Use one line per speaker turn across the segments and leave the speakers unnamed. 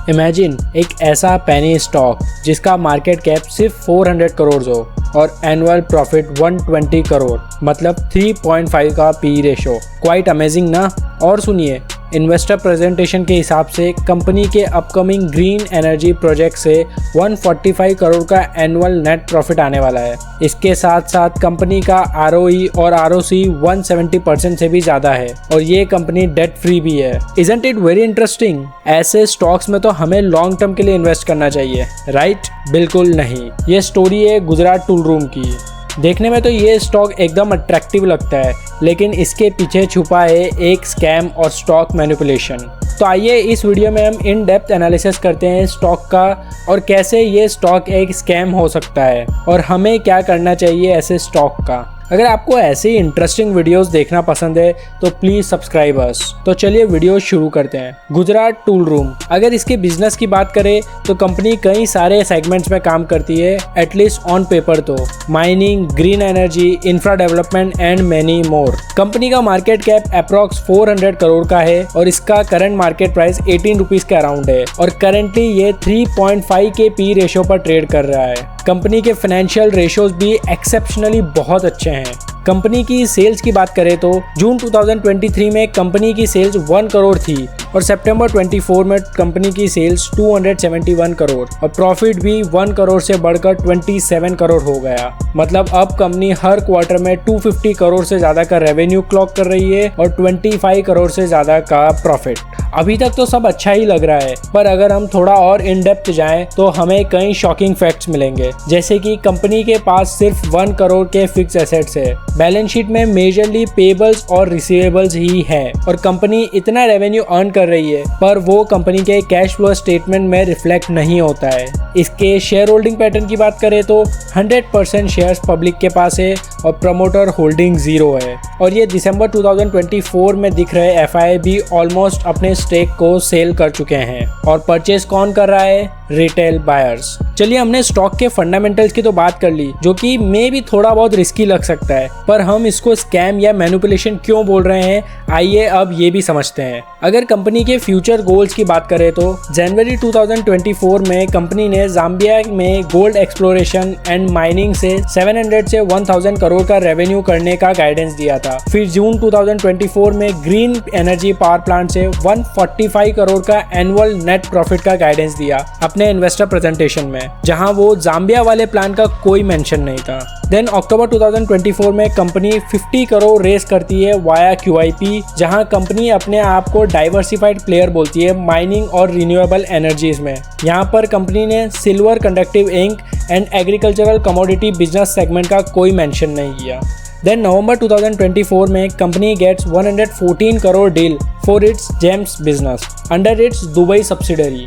Imagine एक ऐसा penny stock जिसका मार्केट कैप सिर्फ 400 करोड़ हो और एनुअल प्रॉफिट 120 करोड़, मतलब 3.5 का पी रेशो। क्वाइट अमेजिंग ना। और सुनिए, इन्वेस्टर प्रेजेंटेशन के हिसाब से कंपनी के अपकमिंग ग्रीन एनर्जी प्रोजेक्ट से 145 करोड़ का एनुअल नेट प्रॉफिट आने वाला है। इसके साथ साथ कंपनी का आरओई और आरओसी 170% से भी ज्यादा है और ये कंपनी डेट फ्री भी है। Isn't it very interesting? ऐसे स्टॉक्स में तो हमें लॉन्ग टर्म के लिए इन्वेस्ट करना चाहिए, राइट? बिल्कुल नहीं। ये स्टोरी है गुजरात टूल रूम की। देखने में तो ये स्टॉक एकदम अट्रैक्टिव लगता है, लेकिन इसके पीछे छुपा है एक स्कैम और स्टॉक मैनिपुलेशन। तो आइए इस वीडियो में हम इन डेप्थ एनालिसिस करते हैं स्टॉक का और कैसे ये स्टॉक एक स्कैम हो सकता है और हमें क्या करना चाहिए ऐसे स्टॉक का। अगर आपको ऐसे ही इंटरेस्टिंग वीडियोस देखना पसंद है तो प्लीज सब्सक्राइब अस। तो चलिए वीडियो शुरू करते हैं। गुजरात टूल रूम, अगर इसके बिजनेस की बात करें तो कंपनी कई सारे सेगमेंट्स में काम करती है, एटलीस्ट ऑन पेपर तो। Mining, green energy, infra development and many more. Company का मार्केट कैप अप्रॉक्स 400 करोड़ का है और इसका करंट मार्केट प्राइस 18 रुपीज के अराउंड है और करेंटली ये 3.5 के पी रेशो पर ट्रेड कर रहा है। कंपनी के फाइनेंशियल रेशोज भी एक्सेप्शनली बहुत अच्छे हैं। कंपनी की सेल्स की बात करें तो जून 2023 में कंपनी की सेल्स 1 करोड़ थी और सितंबर 24 में कंपनी की सेल्स 271 करोड़ और प्रॉफिट भी 1 करोड़ से बढ़कर 27 करोड़ हो गया। मतलब अब कंपनी हर क्वार्टर में 250 करोड़ से ज्यादा का रेवेन्यू क्लॉक कर रही है और 25 करोड़ से ज्यादा का प्रॉफिट। अभी तक तो सब अच्छा ही लग रहा है, पर अगर हम थोड़ा और इन डेप्थ जाएं तो हमें कई शॉकिंग फैक्ट्स मिलेंगे, जैसे कि कंपनी के पास सिर्फ 1 करोड़ के फिक्स एसेट्स है। बैलेंस शीट में मेजरली पेबल्स और रिसीवेबल्स ही है और कंपनी इतना रेवेन्यू अर्न कर रही है, पर वो कंपनी के कैश फ्लो स्टेटमेंट में रिफ्लेक्ट नहीं होता है। इसके शेयर होल्डिंग पैटर्न की बात करें तो 100% शेयर्स पब्लिक के पास है और प्रमोटर होल्डिंग 0 है और ये दिसंबर 2024 में दिख रहे एफआई भी ऑलमोस्ट अपने स्टेक को सेल कर चुके हैं। और परचेस कौन कर रहा है? Retail buyers. चलिए, हमने स्टॉक के फंडामेंटल्स की तो बात कर ली, जो कि मे भी थोड़ा बहुत रिस्की लग सकता है, पर हम इसको स्कैम या मैनिपुलेशन क्यों बोल रहे हैं, आइए अब ये भी समझते हैं। अगर कंपनी के फ्यूचर गोल्स की बात करें तो जनवरी 2024 में कंपनी ने जाम्बिया में गोल्ड एक्सप्लोरेशन एंड माइनिंग से 700 से 1000 करोड़ का रेवेन्यू करने का गाइडेंस दिया था। फिर जून 2024 में ग्रीन एनर्जी पावर प्लांट से 145 करोड़ का एनुअल नेट प्रॉफिट का गाइडेंस दिया अपने इन्वेस्टर प्रेजेंटेशन में, जहां वो जाम्बिया वाले प्लान का कोई मेंशन नहीं था। देन अक्टूबर 2024 में कंपनी 50 करोड़ रेस करती है वाया QIP, जहां कंपनी अपने आप को डाइवर्सिफाइड प्लेयर बोलती है माइनिंग और रिन्यूएबल एनर्जीज में। यहां पर कंपनी ने silver conductive ink and agricultural commodity business segment का कोई मेंशन नहीं किया। देन नवंबर 2024 में company gets 114 crore deal for its gems business under its Dubai subsidiary,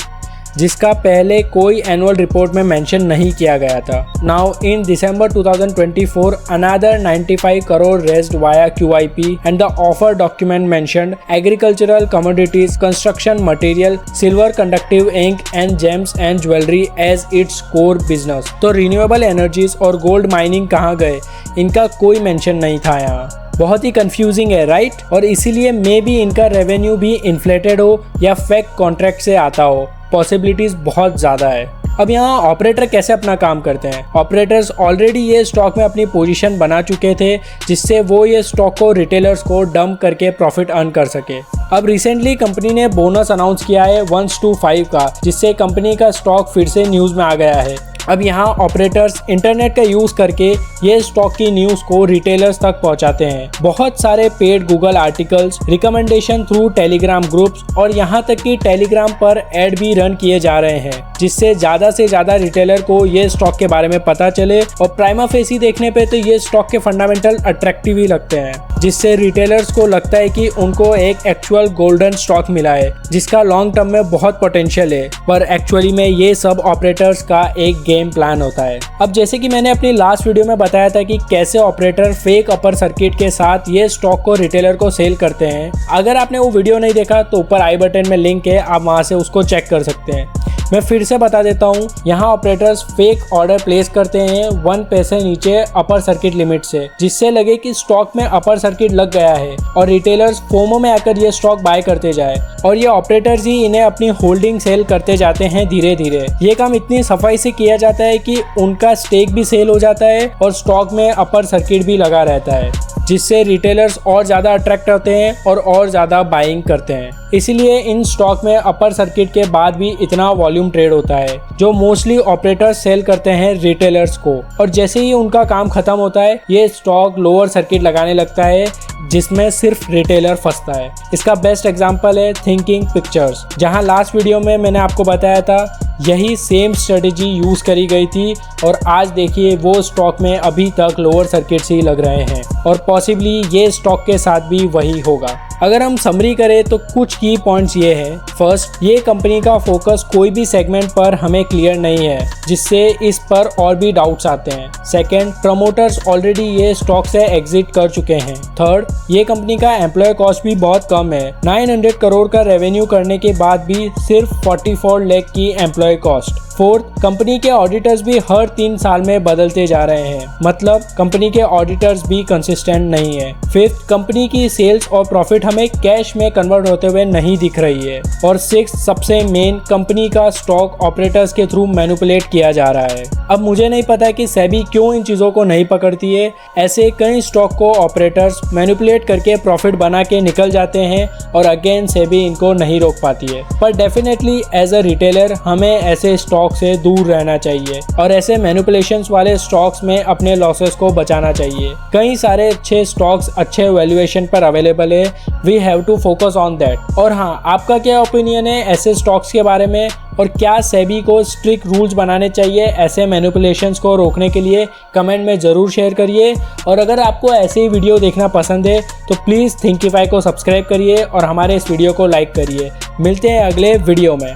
जिसका पहले कोई एनुअल रिपोर्ट में मेंशन नहीं किया गया था। Now in December 2024 another 95 crore raised via QIP and the offer document mentioned agricultural commodities, construction material, silver conductive ink and gems and jewellery as its core business. तो renewable energies और gold mining कहाँ गए? इनका कोई mention नहीं था यहाँ। बहुत ही कंफ्यूजिंग है, राइट? और इसीलिए मे बी इनका रेवेन्यू भी इन्फ्लेटेड हो या फेक कॉन्ट्रैक्ट से आता हो। पॉसिबिलिटीज बहुत ज़्यादा है। अब यहाँ ऑपरेटर कैसे अपना काम करते हैं? ऑपरेटर्स ऑलरेडी ये स्टॉक में अपनी पोजीशन बना चुके थे, जिससे वो ये स्टॉक को रिटेलर्स को डंप करके प्रॉफिट अर्न कर सके। अब रिसेंटली कंपनी ने बोनस अनाउंस किया है 1:5 का, जिससे कंपनी का स्टॉक फिर से न्यूज़ में आ गया है। अब यहाँ ऑपरेटर्स इंटरनेट का यूज करके ये स्टॉक की न्यूज को रिटेलर्स तक पहुँचाते हैं। बहुत सारे paid Google articles, recommendation through Telegram groups और यहाँ तक कि टेलीग्राम पर ऐड भी रन किए जा रहे हैं, जिससे ज्यादा से ज्यादा रिटेलर को ये स्टॉक के बारे में पता चले। और प्राइमा फेसी देखने पे तो ये स्टॉक के फंडामेंटल अट्रैक्टिव ही लगते हैं, जिससे रिटेलर्स को लगता है कि उनको एक एक्चुअल गोल्डन स्टॉक मिला है जिसका लॉन्ग टर्म में बहुत पोटेंशियल है। पर एक्चुअली में ये सब ऑपरेटर्स का एक गेम प्लान होता है। अब जैसे कि मैंने अपनी लास्ट वीडियो में बताया था कि कैसे ऑपरेटर फेक अपर सर्किट के साथ ये स्टॉक को रिटेलर को सेल करते हैं। अगर आपने वो वीडियो नहीं देखा तो ऊपर आई बटन में लिंक है, आप वहां से उसको चेक कर सकते हैं। मैं फिर से बता देता हूँ, यहाँ ऑपरेटर्स फेक ऑर्डर प्लेस करते हैं 1 पैसे नीचे अपर सर्किट लिमिट से, जिससे लगे कि स्टॉक में अपर सर्किट लग गया है और रिटेलर्स फोमो में आकर ये स्टॉक बाय करते जाए और ये ऑपरेटर्स ही इन्हें अपनी होल्डिंग सेल करते जाते हैं धीरे धीरे। ये काम इतनी सफाई से किया जाता है कि उनका स्टेक भी सेल हो जाता है और स्टॉक में अपर सर्किट भी लगा रहता है, जिससे रिटेलर्स और ज़्यादा अट्रैक्ट होते हैं और ज़्यादा बाइंग करते हैं। इसीलिए इन स्टॉक में अपर सर्किट के बाद भी इतना वॉल्यूम ट्रेड होता है, जो मोस्टली ऑपरेटर्स सेल करते हैं रिटेलर्स को, और जैसे ही उनका काम खत्म होता है ये स्टॉक लोअर सर्किट लगाने लगता है, जिसमें सिर्फ रिटेलर फंसता है। इसका बेस्ट एग्जांपल है थिंकिंग पिक्चर्स, जहां लास्ट वीडियो में मैंने आपको बताया था यही सेम स्ट्रेटेजी यूज करी गई थी और आज देखिए वो स्टॉक में अभी तक लोअर सर्किट्स ही लग रहे हैं और पॉसिबली ये स्टॉक के साथ भी वही होगा। अगर हम समरी करें तो कुछ की पॉइंट्स ये है। फर्स्ट, ये कंपनी का फोकस कोई भी सेगमेंट पर हमें क्लियर नहीं है, जिससे इस पर और भी डाउट्स आते हैं। सेकंड, प्रमोटर्स ऑलरेडी ये स्टॉक से एग्जिट कर चुके हैं। थर्ड, ये कंपनी का एम्प्लॉय कॉस्ट भी बहुत कम है, 900 करोड़ का रेवेन्यू करने के बाद भी सिर्फ 44 लाख की एम्प्लॉय कॉस्ट। फोर्थ, कंपनी के ऑडिटर्स भी हर 3 साल में बदलते जा रहे हैं, मतलब कंपनी के ऑडिटर्स भी कंसिस्टेंट नहीं है। फिफ्थ, कंपनी की सेल्स और प्रॉफिट हमें कैश में कन्वर्ट होते हुए नहीं दिख रही है। और सिक्स्थ, सबसे मेन, कंपनी का स्टॉक ऑपरेटर्स के थ्रू मैनिपुलेट किया जा रहा है। अब मुझे नहीं पता कि सेबी क्यों इन चीज़ों को नहीं पकड़ती है। ऐसे कई स्टॉक को ऑपरेटर्स मैनिपुलेट करके प्रॉफिट बना के निकल जाते हैं और अगेन सेबी इनको नहीं रोक पाती है। पर डेफिनेटली एज अ रिटेलर हमें ऐसे स्टॉक से दूर रहना चाहिए और ऐसे मैनिपुलेशंस वाले स्टॉक्स में अपने लॉसेस को बचाना चाहिए। कई सारे अच्छे स्टॉक्स अच्छे वैल्यूएशन पर अवेलेबल है, we have to focus on that. और हाँ, आपका क्या ओपिनियन है ऐसे स्टॉक्स के बारे में, और क्या सेबी को स्ट्रिक्ट रूल्स बनाने चाहिए ऐसे मैनिपुलेशंस को रोकने के लिए? कमेंट में ज़रूर शेयर करिए। और अगर आपको ऐसे ही वीडियो देखना पसंद है तो प्लीज़ थिंकिफाई को सब्सक्राइब करिए और हमारे इस वीडियो को लाइक करिए। मिलते हैं अगले वीडियो में।